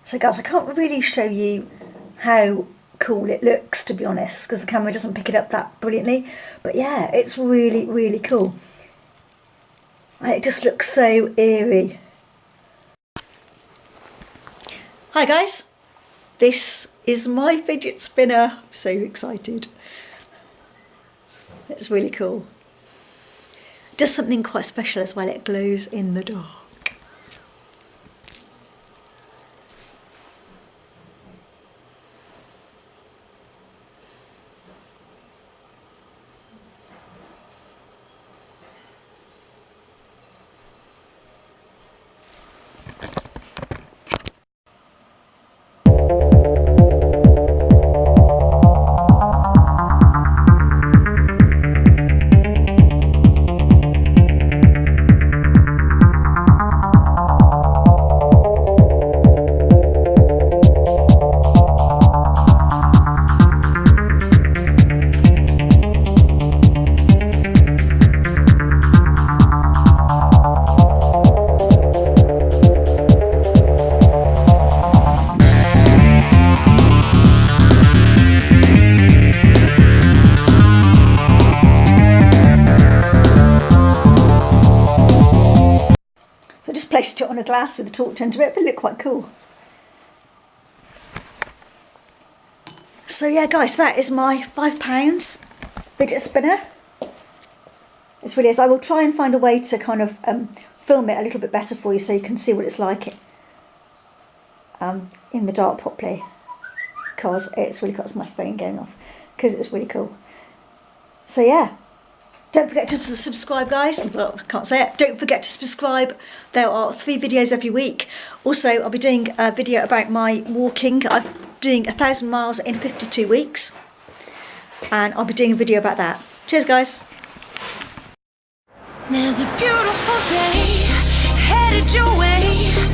So guys, I can't really show you how cool it looks, to be honest, because the camera doesn't pick it up that brilliantly. But yeah, it's really, really cool. It just looks so eerie. Hi guys, this is my fidget spinner. I'm so excited. It's really cool. It does something quite special as well. It glows in the dark. So I just placed it on a glass with a torch under it, but it looked quite cool. So yeah guys, that is my £5 fidget spinner. It really is. I will try and find a way to kind of film it a little bit better for you so you can see what it's like in the dark properly, because it's really cool. It's my phone going off because it's really cool. So yeah. Don't forget to subscribe, guys. Well, I can't say it. Don't forget to subscribe. There are 3 videos every week. Also, I'll be doing a video about my walking. I'm doing 1,000 miles in 52 weeks. And I'll be doing a video about that. Cheers, guys. There's a beautiful day headed your way.